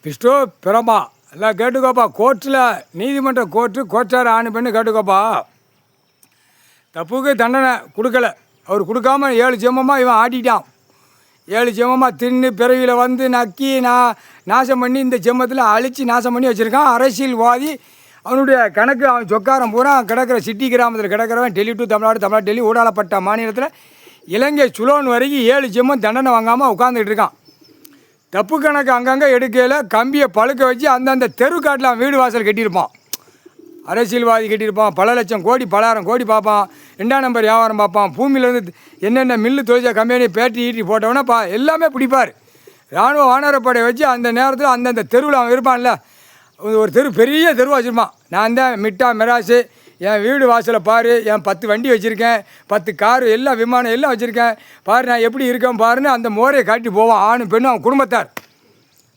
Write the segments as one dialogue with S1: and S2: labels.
S1: பிஸ்டோ பிரமா எல்லாம் கேட்டுக்கோப்பா. கோர்ட்டில் நீதிமன்ற கோர்ட்டார் ஆணு பெண்ணு கேட்டுக்கோப்பா. தப்புக்கு தண்டனை கொடுக்கல. அவர் கொடுக்காம 7 ஜென்மமாக இவன் ஆடிட்டான். 7 ஜென்மமாக தின்னு பிறவியில் வந்து நக்கி நாசம் பண்ணி இந்த ஜென்மத்தில் அழித்து நாசம் பண்ணி வச்சுருக்கான். அரசியல்வாதி அவனுடைய கணக்கு அவன் சொக்காரம் பூரா கிடக்கிற சிட்டி கிராமத்தில் கிடக்கிறவன் டெல்லி டு தமிழ்நாடு டெல்லி ஊடாலப்பட்ட மாநிலத்தில் இலங்கை சுலோன் வரைக்கும் 7 ஜென்மம் தண்டனை வாங்காமல் உட்காந்துக்கிட்டு இருக்கான். தப்பு கணக்கு அங்கங்கே எடுக்கையில் கம்பியை பழுக்க வச்சு அந்தந்த தெருக்காட்டில் அவன் வீடு வாசல் கட்டியிருப்பான். அரசியல்வாதி கட்டியிருப்பான். பல லட்சம் கோடி 10,000 கோடி பார்ப்பான். 2ஆம் நம்பர் வியாபாரம் பார்ப்பான். பூமியிலேருந்து என்னென்ன மில்லு தொழிற்சா கம்பெனி பேட்டி ஈட்டி போட்டவனா எல்லாமே பிடிப்பார். இராணுவ வானரப்படை வச்சு அந்த நேரத்தில் அந்தந்த தெருவில் அவன் இருப்பான்ல. ஒரு தெரு பெரிய தெருவாக வச்சுருப்பான். நான் தான் மிட்டா மெராசு, என் வீடு வாசலை பாரு, என் 10 வண்டி வச்சுருக்கேன், 10 காரு, எல்லாம் விமானம் எல்லாம் வச்சுருக்கேன் பாரு, நான் எப்படி இருக்கேன் பாருன்னு அந்த மோரையை காட்டி போவான். ஆணும் பெண்ணும் அவன் குடும்பத்தார்.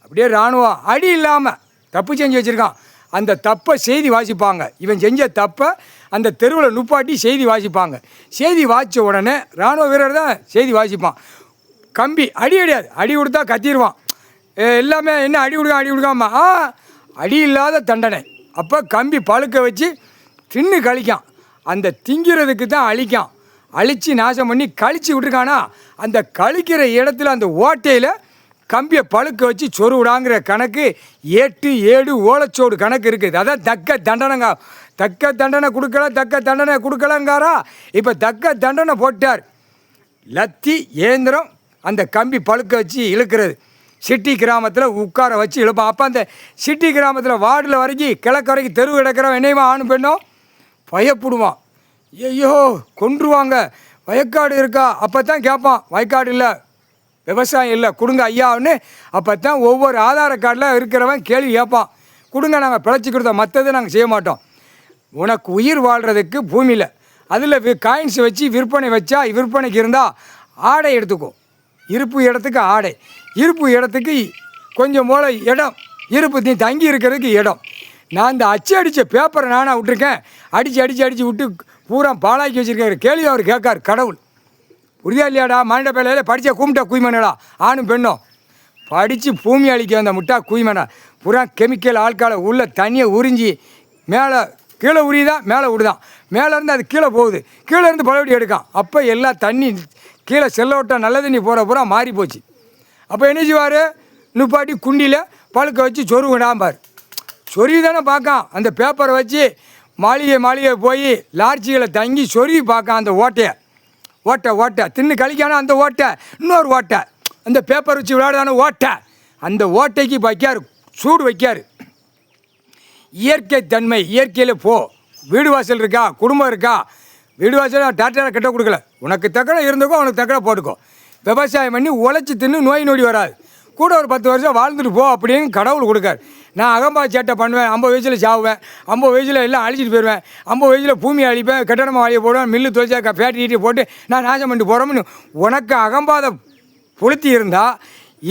S1: அப்படியே இராணுவம் அடி இல்லாமல் தப்பு செஞ்சு வச்சுருக்கான். அந்த தப்பை செய்தி வாசிப்பாங்க. இவன் செஞ்ச தப்பை அந்த தெருவில் நுப்பாட்டி செய்தி வாசிப்பாங்க. செய்தி வாசித்த உடனே இராணுவ வீரர் தான் செய்தி வாசிப்பான். கம்பி அடி கிடையாது, அடி கொடுத்தா கத்திடுவான். எல்லாமே என்ன அடி கொடுக்காம அடி இல்லாத தண்டனை. அப்போ கம்பி பழுக்க வச்சு தின்னு கழிக்கான். அந்த திங்கிறதுக்கு தான் அழிக்கான். அழித்து நாசம் பண்ணி கழித்து விட்டுருக்கானா அந்த கழிக்கிற இடத்துல அந்த ஓட்டையில் கம்பியை பழுக்க வச்சு சொரு விடாங்கிற கணக்கு 8 7 ஓலைச்சோடு கணக்கு இருக்குது. அதான் தக்க தண்டனைங்க. தக்க தண்டனை கொடுக்கலங்காரா. இப்போ தக்க தண்டனை போட்டார். லத்தி ஏந்திரம் அந்த கம்பி பழுக்க வச்சு இழுக்கிறது. சிட்டி கிராமத்தில் உட்கார வச்சு இழுப்பான். அப்போ அந்த சிட்டி கிராமத்தில் வார்டில் வரைக்கும் கிழக்கு வரைக்கும் தெருவு கிடக்கிறவன் என்னையுமா ஆணும் பெண்ணும் பயப்படுவான். ஐயோ கொன்றுவாங்க, வயக்காடு இருக்கா? அப்போ தான் கேட்பான். வயக்காடு இல்லை, விவசாயம் இல்லை, கொடுங்க ஐயான்னு. அப்போ தான் ஒவ்வொரு ஆதார கார்டில் இருக்கிறவன் கேள்வி கேட்பான். கொடுங்க, நாங்கள் பிழைச்சிக்கிறோம், மற்றதை நாங்கள் செய்ய மாட்டோம். உனக்கு உயிர் வாழ்கிறதுக்கு பூமியில் அதில் காயின்ஸ் வச்சு விற்பனை வச்சா விற்பனைக்கு இருந்தால் ஆடை எடுத்துக்கும். இருப்பு இடத்துக்கு ஆடை, இருப்பு இடத்துக்கு கொஞ்சம் போல் இடம், இருப்பு நீ தங்கி இருக்கிறதுக்கு இடம். நான் இந்த அடித்த பேப்பரை நானாக விட்டுருக்கேன். அடித்து விட்டு பூரா பாலாக்கி வச்சுருக்கேன். கேள்வி அவர் கேட்கார் கடவுள். புரியா இல்லையாடா? மாண்ட பேலையில் படித்தா கும்பிட்டா குய்மனடா ஆணும் பெண்ணும் படித்து பூமி அழிக்க வந்த முட்டா குய்மனா பூரா கெமிக்கல் ஆட்காலை உள்ள தண்ணியை உறிஞ்சி மேலே கீழே உரியுதான், மேலே விடுதான், மேலேருந்து அது கீழே போகுது, கீழே இருந்து பழவடி எடுக்கான். அப்போ எல்லா தண்ணி கீழே செல்ல விட்டா நல்ல தண்ணி போகிற பூரா மாறி போச்சு. அப்போ என்ன செய்வார்? நுப்பாட்டி குண்டியில் பழுக்க வச்சு சொருவிடாம்பார். சொருவி தானே பார்க்கான். அந்த பேப்பரை வச்சு மாளிகை போய் லார்ஜிகளை தங்கி சொருவி பார்க்கான். அந்த ஓட்டை தின்னு கழிக்கான அந்த ஓட்டை, இன்னொரு ஓட்டை, அந்த பேப்பர் வச்சு விளையாடுதான ஓட்டை, அந்த ஓட்டைக்கு வைக்காரு, சூடு வைக்காரு. இயற்கை தன்மை, இயற்கையில் வீடு வாசல் இருக்கா, குடும்பம் இருக்கா, வீடு வாசல் டாக்டராக கட்ட கொடுக்கல, உனக்கு தக்கன இருந்துக்கோ, உனக்கு தக்கன போட்டுக்கோ, விவசாயம் பண்ணி உழைச்சி தின்னு நோய் நொடி வராது, கூட ஒரு 10 வருஷம் வாழ்ந்துட்டு போ அப்படின்னு கடவுள் கொடுக்காரு. நான் அகம்பா சேட்டை பண்ணுவேன், 50 வயசில் சாவுவேன், 50 வயசில் எல்லாம் அழிச்சிட்டு போயிடுவேன், 50 வயசில் பூமி அழிப்பேன், கட்டடமாக அழிய போடுவேன், மில்லு தொழிற்சா பேட்டி போட்டு நான் நாசம் பண்ணிட்டு போகிறோம்னு உனக்கு அகம்பாத புளுத்தி இருந்தால்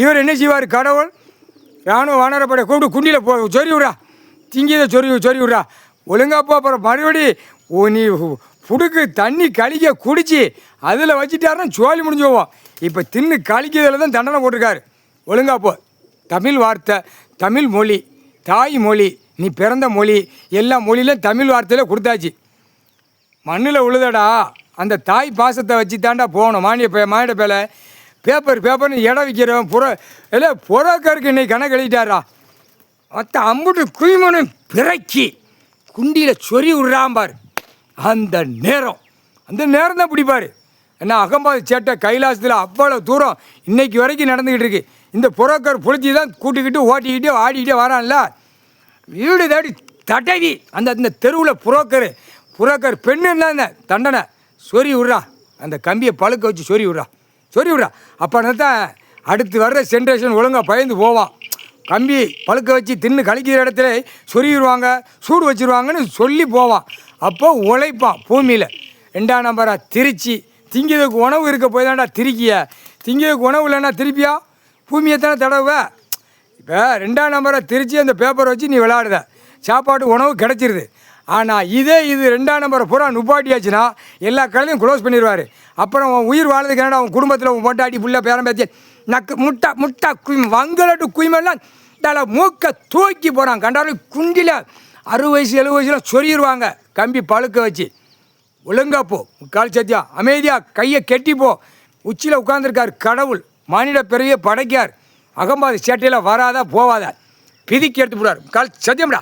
S1: இவர் என்ன செய்வார்? கடவுள் இராணுவ வானரப்படை கூப்பிட்டு குண்டியில் சொறி விட்றா, திங்கியதை சொறி விட்றா, ஒழுங்கா போ, அப்புறம் மறுபடி நீ புடுக்கு தண்ணி கழிக்க குடிச்சு அதில் வச்சுட்டாருன்னா சோழி முடிஞ்சு போவோம். இப்போ தின்னு கழிக்கிறதுல தான் தண்டனை போட்டிருக்காரு. ஒழுங்கா போ. தமிழ் வார்த்தை, தமிழ் மொழி, தாய் மொழி, நீ பிறந்த மொழி, எல்லா மொழியிலும் தமிழ் வார்த்தையில் கொடுத்தாச்சு. மண்ணில் உழுதடா, அந்த தாய் பாசத்தை வச்சு தாண்டா போகணும். மானிட பேலை பேப்பர்னு இடம் விற்கிறவன் புறக்கருக்கு இன்னைக்கு கணக்கு எழுதிட்டாரா. மற்ற அம்புட்டு குய்மனும் பிறக்கி குண்டியில் சொறி விட்றாம்பார். அந்த நேரம் தான் பிடிப்பார். ஏன்னா அகம்பாத சேட்டை கைலாசத்தில் அவ்வளோ தூரம் இன்னைக்கு வரைக்கும் நடந்துக்கிட்டு இருக்கு. இந்த புறக்கர் புளிச்சி தான் கூட்டிக்கிட்டு ஓட்டிக்கிட்டே ஆடிக்கிட்டே வரான்ல, வீடு தேடி தடவி அந்த தெருவில் புறக்கர் பெண்ணுன்னா இந்த தண்டனை சொறி விட்றா, அந்த கம்பியை பழுக்க வச்சு சொறி விட்றா. அப்போ தான் அடுத்து வர்ற ஜென்ரேஷன் ஒழுங்காக பயந்து போவான். கம்பி பழுக்க வச்சு தின்னு கழிக்கிற இடத்துல சொருகிடுவாங்க, சூடு வச்சுருவாங்கன்னு சொல்லி போவான். அப்போ உழைப்பான் பூமியில். 2ஆம் நம்பராக திருச்சி திங்கிறதுக்கு உணவு இருக்க போய் தான்டா திரிக்கிய. திங்கிறதுக்கு உணவு இல்லைன்னா திருப்பியா பூமியை தானே தடவை. இப்போ 2ஆம் நம்பரை திருச்சி அந்த பேப்பரை வச்சு நீ விளையாடுத, சாப்பாடு உணவு கிடச்சிருது. ஆனால் இது 2ஆம் நம்பரை பூரா நுப்பாட்டியாச்சுன்னா எல்லா கடையிலையும் க்ளோஸ் பண்ணிடுவார். அப்புறம் உன் உயிர் வாழ்றதுக்கு என்னடா உன் குடும்பத்தில் உன் பொண்டாட்டி புள்ள பேரம் பேத்தி நக்கு முட்டா குய்மை வங்கலட்டு குய்மெல்லாம் கட்டால மூக்க தூக்கி போகிறான். கண்டாலும் குண்டில் 60 வயசு 70 வயசுல சொருகிடுவாங்க கம்பி பழுக்க வச்சு. ஒழுங்கா போ, முக்கால் சத்தியம், அமைதியாக கையை கெட்டிப்போ. உச்சியில் உட்காந்துருக்கார் கடவுள், மானிட பிறவியை படைக்கார். அகம்பாது சேட்டையில் வராதா போவாதா பிதிக்கி எடுத்து போடுவார். கால் சத்தியம்டா.